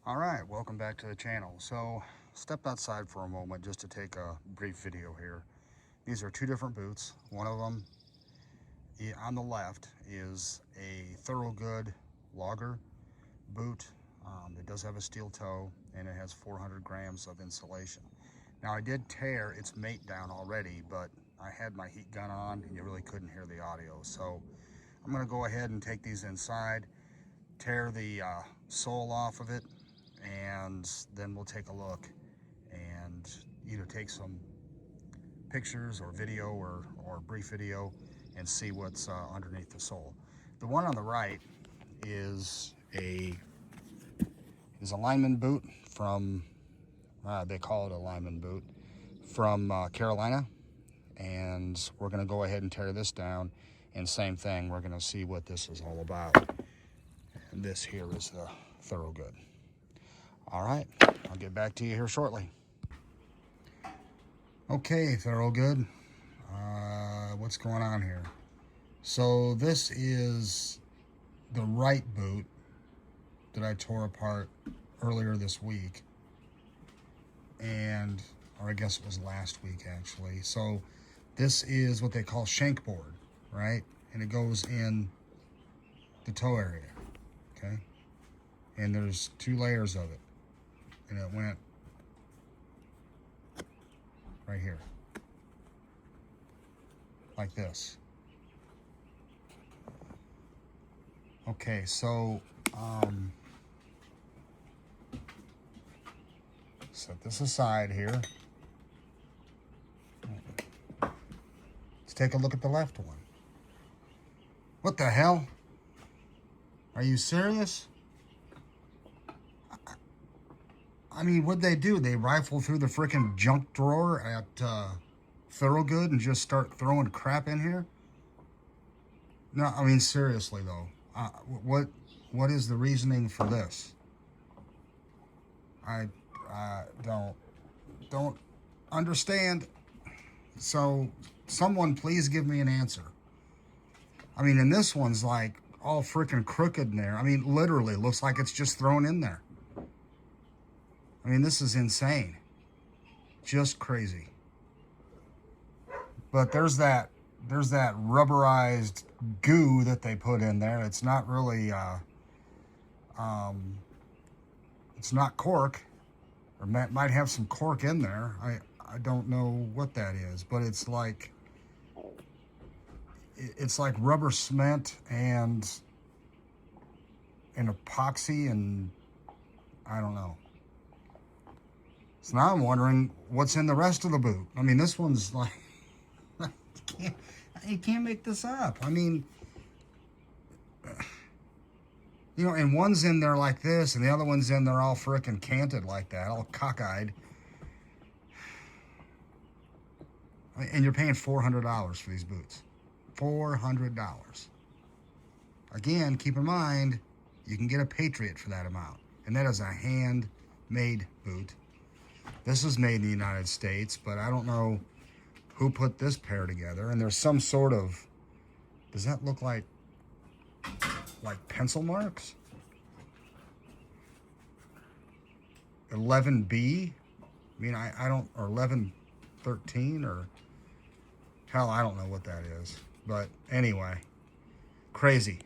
All right, welcome back to the channel. So stepped outside for a moment just to take a brief video here. These are two different boots. One of them on the left is a Thorogood Logger boot. It does have a steel toe and it has 400 grams of insulation. Now I did tear its mate down already, but I had my heat gun on and you really couldn't hear the audio. So I'm gonna go ahead and take these inside, tear the sole off of it, and then we'll take a look and either take some pictures or video or brief video and see what's underneath the sole. The one on the right is a lineman boot from, they call it a lineman boot, from Carolina. And we're gonna go ahead and tear this down, and same thing, we're gonna see what this is all about. And this here is the Thorogood. All right, I'll get back to you here shortly. Okay, Thorogood, what's going on here? So this is the right boot that I tore apart earlier this week, or I guess it was last week actually. So this is what they call shank board, right? And it goes in the toe area, okay? And there's two layers of it. And it went right here, like this. Okay, so set this aside here. Let's take a look at the left one. What the hell? Are you serious? I mean, what'd they do? They rifle through the freaking junk drawer at Thorogood and just start throwing crap in here? No, I mean, seriously though, what is the reasoning for this? I don't understand. So someone please give me an answer. I mean, and this one's like all freaking crooked in there. I mean, literally looks like it's just thrown in there. I mean, this is insane. Just crazy. But there's that rubberized goo that they put in there. It's not really, it's not cork, or might have some cork in there. I don't know what that is, but it's like rubber cement and epoxy, and I don't know. So now I'm wondering what's in the rest of the boot. I mean, this one's like, you can't make this up. I mean, you know, and one's in there like this, and the other one's in there all frickin' canted like that, all cockeyed. And you're paying $400 for these boots. $400. Again, keep in mind, you can get a Patriot for that amount. And that is a handmade boot. This is made in the United States, but I don't know who put this pair together. And there's some sort of, does that look like pencil marks? 11B? I mean, I don't, or 1113, or hell, I don't know what that is. But anyway, crazy.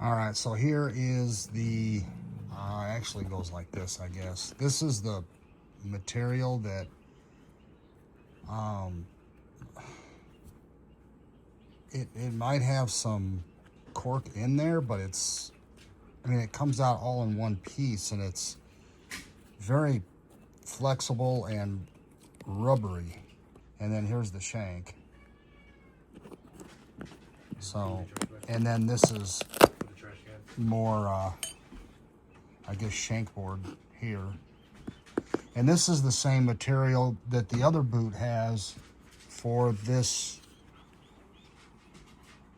All right, so here is the, actually goes like this, I guess. This is the material that it might have some cork in there, but it's, I mean, it comes out all in one piece, and it's very flexible and rubbery. And then here's the shank. So, and then this is more I guess shank board here. And this is the same material that the other boot has for this.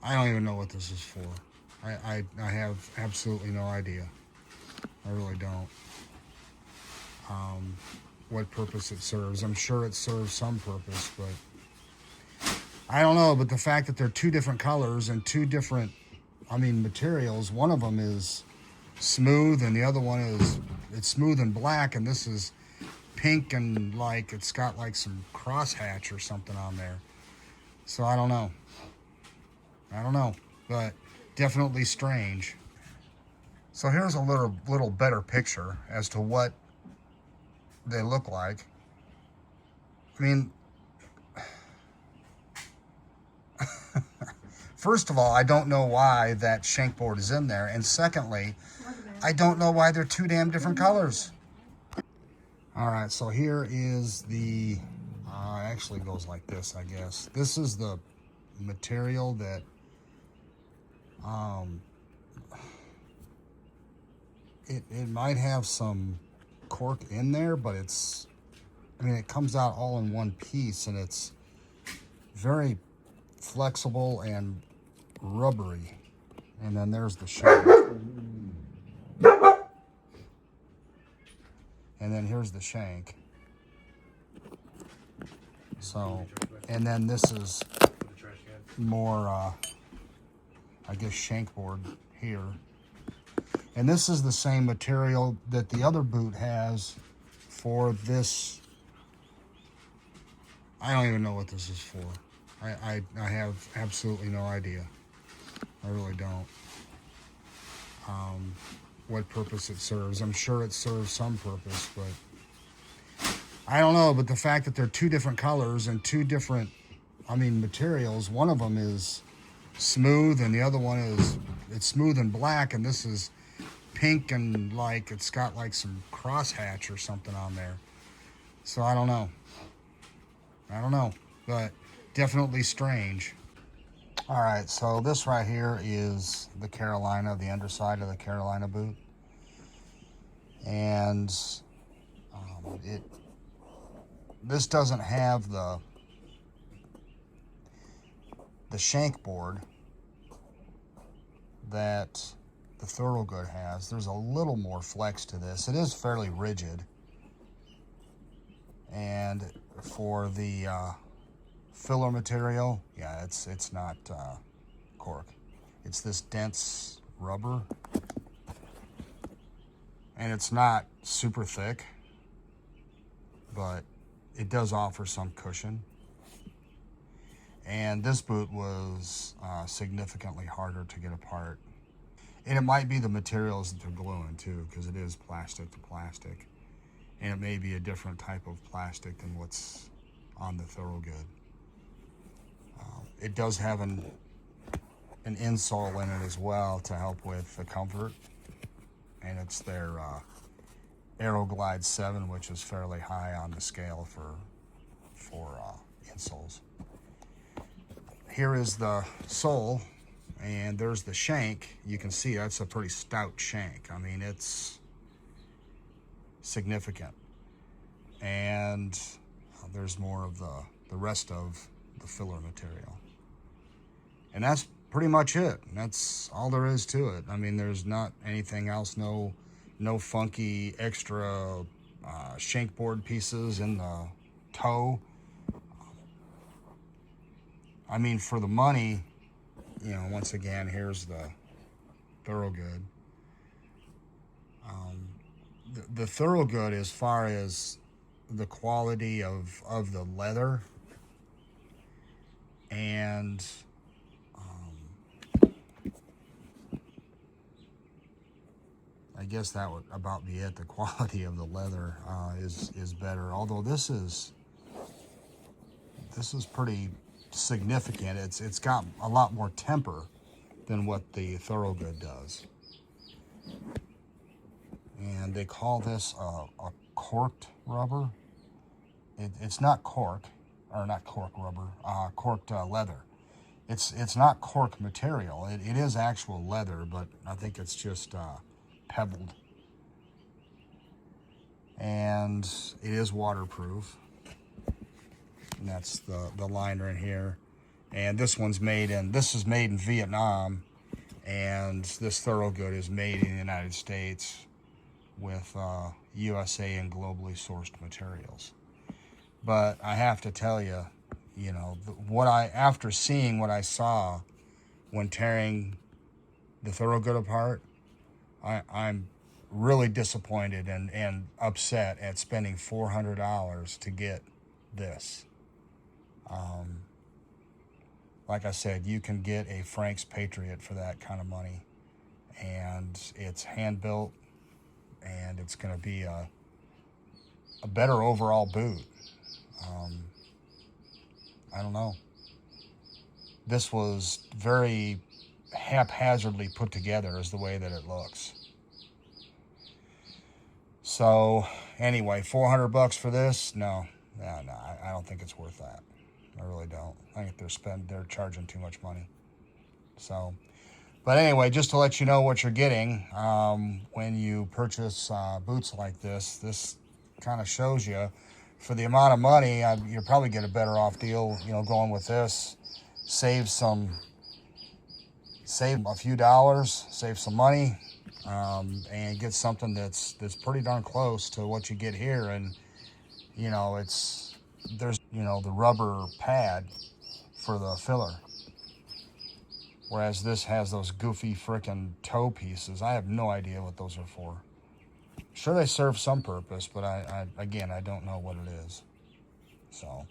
I don't even know what this is for. I have absolutely no idea. I really don't. What purpose it serves. I'm sure it serves some purpose, but I don't know. But the fact that they're two different colors and two different, I mean, materials. One of them is smooth, and the other one is, it's smooth and black, and this is pink and like it's got like some crosshatch or something on there. So I don't know, but definitely strange. So here's a little better picture as to what they look like. I mean, first of all, I don't know why that shank board is in there, and secondly, I don't know why they're two damn different colors. All right, so here is the, actually goes like this, I guess. This is the material that, it might have some cork in there, but it's, I mean, it comes out all in one piece, and it's very flexible and rubbery. And then there's the shank. And then here's the shank. So, and then this is more, I guess, shank board here. And this is the same material that the other boot has for this. I don't even know what this is for. I have absolutely no idea. I really don't. What purpose it serves. I'm sure it serves some purpose, but I don't know. But the fact that they're two different colors and two different, I mean, materials. One of them is smooth, and the other one is, it's smooth and black, and this is pink and like it's got like some crosshatch or something on there. So I don't know, but definitely strange. All right, so this right here is the Carolina, the underside of the Carolina boot, and this doesn't have the shank board that the Thorogood has. There's a little more flex to this. It is fairly rigid, and for the filler material, yeah, it's not cork. It's this dense rubber, and it's not super thick, but it does offer some cushion. And this boot was significantly harder to get apart. And it might be the materials that they're gluing too, because it is plastic to plastic. And it may be a different type of plastic than what's on the Thorogood. It does have an insole in it as well to help with the comfort. And it's their Aeroglide 7, which is fairly high on the scale for insoles. Here is the sole, and there's the shank. You can see that's a pretty stout shank. I mean, it's significant. And there's more of the rest of the filler material. And that's pretty much it. That's all there is to it. I mean, there's not anything else, no funky extra shank board pieces in the toe. I mean, for the money, you know, once again, here's the Thorogood. The Thorogood, as far as the quality of the leather, and I guess that would about be it. The quality of the leather is better. Although this is pretty significant. It's got a lot more temper than what the Thorogood does. And they call this a corked rubber. It's not cork, or not cork rubber, corked leather. It's not cork material. It is actual leather, but I think it's just pebbled. And it is waterproof. And that's the liner in here. And this one's this is made in Vietnam, and this Thorogood is made in the United States with USA and globally sourced materials. But I have to tell you, you know, after seeing what I saw when tearing the Thorogood apart, I'm really disappointed and upset at spending $400 to get this. Like I said, you can get a Frank's Patriot for that kind of money, and it's hand built, and it's going to be a better overall boot. I don't know. This was very haphazardly put together is the way that it looks. So anyway, $400 for this? No, I don't think it's worth that. I really don't. I think they're charging too much money. So, but anyway, just to let you know what you're getting when you purchase boots like this. This kind of shows you, for the amount of money, you'll probably get a better off deal. You know, going with this, save a few dollars, save some money, and get something that's pretty darn close to what you get here. And you know, there's the rubber pad for the filler, whereas this has those goofy frickin' toe pieces. I have no idea what those are for. Sure, they serve some purpose, but again, I don't know what it is. So,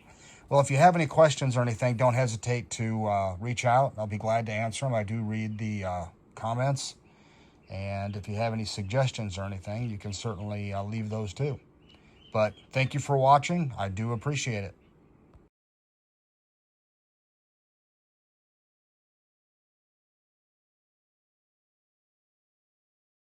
well, if you have any questions or anything, don't hesitate to reach out. I'll be glad to answer them. I do read the comments, and if you have any suggestions or anything, you can certainly leave those too. But thank you for watching. I do appreciate it.